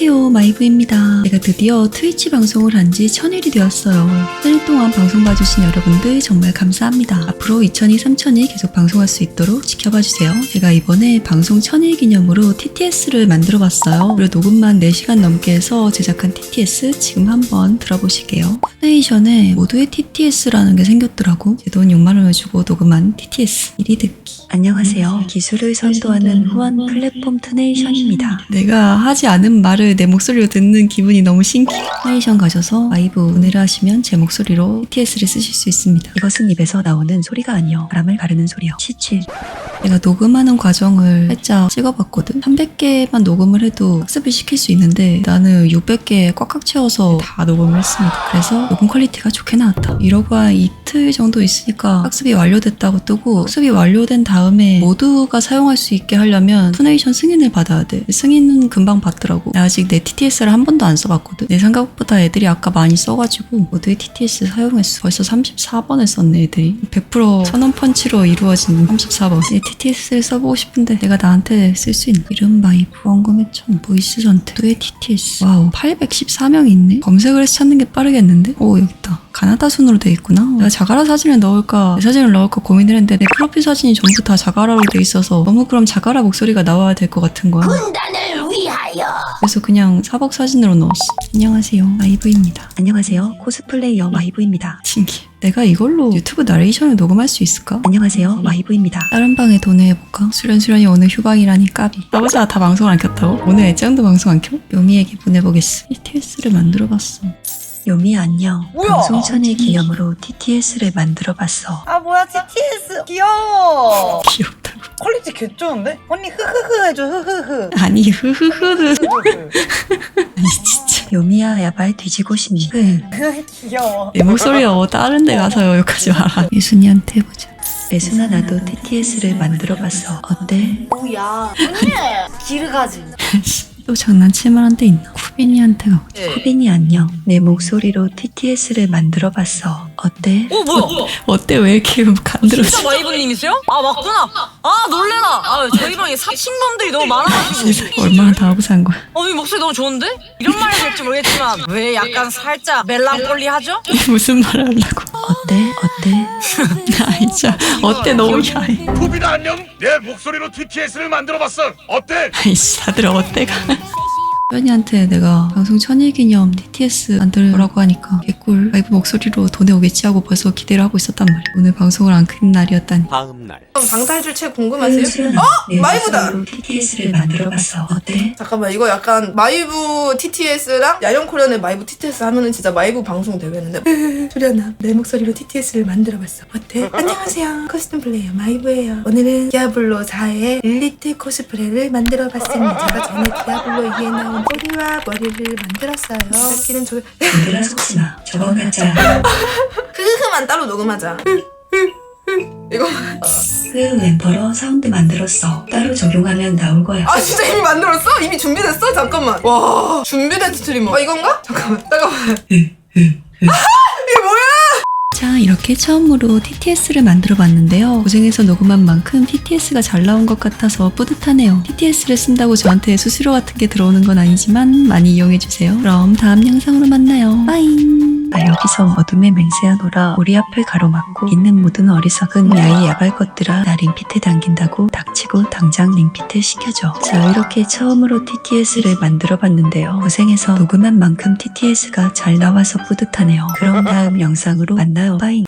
안녕하세요, 마이브입니다. 제가 드디어 트위치 방송을 한 지 1000일이 되었어요. 1000일 동안 방송 봐주신 여러분들 정말 감사합니다. 앞으로 2000일, 3000일 계속 방송할 수 있도록 지켜봐주세요. 제가 이번에 방송 1000일 기념으로 TTS를 만들어봤어요. 무려 녹음만 4시간 넘게 해서 제작한 TTS 지금 한번 들어보실게요. 푸네이션에 모두의 TTS라는 게 생겼더라고. 제 돈 6만원을 주고 녹음한 TTS 1위 듣기. 안녕하세요. 기술을 선도하는 후원 플랫폼 푸네이션입니다. 내가 하지 않은 말을 내 목소리로 듣는 기분이 너무 신기해. 푸네이션 가셔서 마이브 문의를 하시면 제 목소리로 TTS를 쓰실 수 있습니다. 이것은 입에서 나오는 소리가 아니요, 바람을 가르는 소리요. 치칠. 내가 녹음하는 과정을 살짝 찍어봤거든. 300개만 녹음을 해도 학습을 시킬 수 있는데 나는 600개 꽉꽉 채워서 다 녹음을 했습니다. 그래서 녹음 퀄리티가 좋게 나왔다. 이러고 한 이틀 정도 있으니까 학습이 완료됐다고 뜨고, 학습이 완료된 다음에 모두가 사용할 수 있게 하려면 푸네이션 승인을 받아야 돼. 승인은 금방 받더라고. 나 아직 내 TTS를 한 번도 안 써봤거든. 내 생각보다 애들이 아까 많이 써가지고 모두의 TTS 사용했어. 벌써 34번을 썼네 애들이. 100% 천원 펀치로 이루어진 34번. 내 TTS를 써보고 싶은데 내가 나한테 쓸 수 있나? 이름 마이브, 원금의 총, 보이스 전태, 모두의 TTS. 와우, 814명이 있네. 검색을 해서 찾는 게 빠르겠는데? 오, 여기 있다. 가나다 순으로 돼 있구나. 내가 자가라 사진을 넣을까 내 사진을 넣을까 고민을 했는데 내 프로필 사진이 전부 다 자가라로 돼 있어서 너무 그럼 자가라 목소리가 나와야 될 것 같은 거야. 군단을 위하여. 그래서 그냥 사복 사진으로 넣었어. 안녕하세요, 마이브입니다. 안녕하세요, 코스플레이어 마이브입니다. 신기해. 내가 이걸로 유튜브 나레이션을 녹음할 수 있을까? 안녕하세요, 마이브입니다. 다른 방에 도내해볼까? 수련이 오늘 휴방이라니 까비. 나보자 다 방송을 안 켰다고? 오늘 애짱도 방송 안 켜? 요미에게 보내보겠어. TTS를 만들어봤어. 요미 안녕. 뭐야? 방송 1000일 기념으로 TTS를 만들어봤어. 아 뭐야 TTS 귀여워. 귀엽다고. 퀄리티 개쩌는데? 언니 흐흐흐 해줘 흐흐흐. 아니 흐흐흐. 아니 진짜. 요미야 야발 뒤지고 싶니? 귀여워. 내 목소리야 다른 데 가서 욕하지 마라. 예순이한테 해보자. 예순아, 나도 TTS를 만들어봤어. 어때? 뭐야 언니 기르가지. 또 장난칠만 한 데 있나? 쿠빈이한테 가보자. 쿠빈이 안녕. 내 목소리로 TTS를 만들어봤어. 어때? 뭐야? 어때? 왜 이렇게 간들어지? 진짜 마이브님이세요? 아 맞구나. 아 놀래라. 아 저희 방에 사칭범들이 너무 많아가지고. 얼마나 다 하고 산 거야? 이 목소리 너무 좋은데? 이런 말이 될지 모르겠지만 왜 약간 살짝 멜랑콜리하죠? 무슨 말을 하려고? 어때? 아 진짜 어때? 너무 야해. 쿠빈 안녕. 내 목소리로 TTS를 만들어봤어. 어때? 아이씨, 다들 어때가? 현이한테 내가 방송 1000일 기념 TTS 만들라고 하니까 개꿀, 마이브 목소리로 돈에 오겠지 하고 벌써 기대를 하고 있었단 말이야. 오늘 방송을 안 큰 날이었다니. 다음 날. 그럼 방탈출 책 궁금하세요? 마이브다! TTS를 만들어봤어. 어때? 잠깐만 이거 약간 마이브 TTS랑 야영코련의 마이브 TTS 하면은 진짜 마이브 방송 되겠는데. 수련아, 내 목소리로 TTS를 만들어봤어. 어때? 안녕하세요, 코스튬 플레이어 마이브예요. 오늘은 디아블로 4의 릴리트 코스프레를 만들어봤습니다. 제가 전에 디아블로 2에 나온 꼬리와 머리를 만들었어요. 기는 저 얘들아 속지마. 저거 가짜. 흐흐흐만 따로 녹음하자. 이거 그 램퍼로 사운드 만들었어. 따로 적용하면 나올 거야. 아 진짜 이미 만들었어? 이미 준비됐어? 잠깐만. 와 준비된 스트리머. 이건가? 잠깐만. 이게 뭐야? 자, 이렇게 처음으로 TTS를 만들어봤는데요. 고생해서 녹음한 만큼 TTS가 잘 나온 것 같아서 뿌듯하네요. TTS를 쓴다고 저한테 수수료 같은 게 들어오는 건 아니지만 많이 이용해주세요. 그럼 다음 영상으로 만나요. 빠잉. 여기서 어둠에 맹세하노라. 우리 앞을 가로막고 있는 모든 어리석은 야이 야발 것들아, 나 링피트 당긴다고 닥치고 당장 링피트 시켜줘. 자, 이렇게 처음으로 TTS를 만들어봤는데요. 고생해서 녹음한 만큼 TTS가 잘 나와서 뿌듯하네요. 그럼 다음 영상으로 만나요. 빠잉.